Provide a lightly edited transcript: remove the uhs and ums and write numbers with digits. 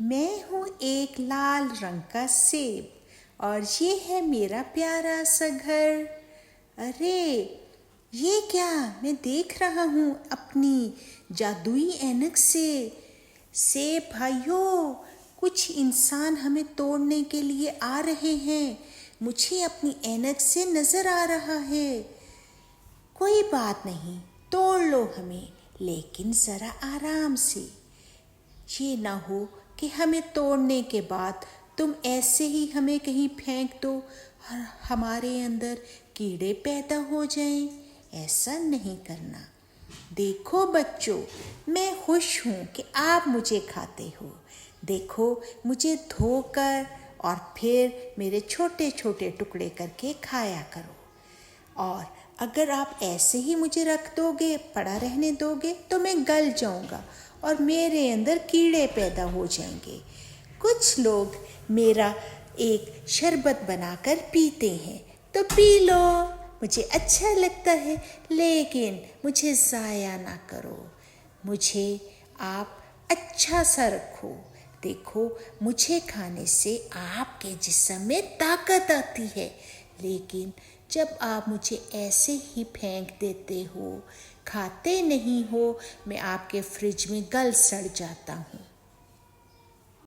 मैं हूँ एक लाल रंग का सेब और ये है मेरा प्यारा सा घर। अरे ये क्या मैं देख रहा हूँ अपनी जादुई ऐनक से। सेब भाइयों, कुछ इंसान हमें तोड़ने के लिए आ रहे हैं। मुझे अपनी ऐनक से नजर आ रहा है। कोई बात नहीं, तोड़ लो हमें, लेकिन जरा आराम से। ये ना हो कि हमें तोड़ने के बाद तुम ऐसे ही हमें कहीं फेंक दो और हमारे अंदर कीड़े पैदा हो जाएं। ऐसा नहीं करना। देखो बच्चों, मैं खुश हूँ कि आप मुझे खाते हो। देखो, मुझे धोकर और फिर मेरे छोटे छोटे टुकड़े करके खाया करो। और अगर आप ऐसे ही मुझे रख दोगे, पड़ा रहने दोगे, तो मैं गल जाऊंगा और मेरे अंदर कीड़े पैदा हो जाएंगे। कुछ लोग मेरा एक शरबत बनाकर पीते हैं, तो पी लो, मुझे अच्छा लगता है, लेकिन मुझे ज़ाया ना करो। मुझे आप अच्छा सा रखो। देखो, मुझे खाने से आपके जिस्म में ताकत आती है, लेकिन जब आप मुझे ऐसे ही फेंक देते हो, खाते नहीं हो, मैं आपके फ्रिज में गल सड़ जाता हूँ।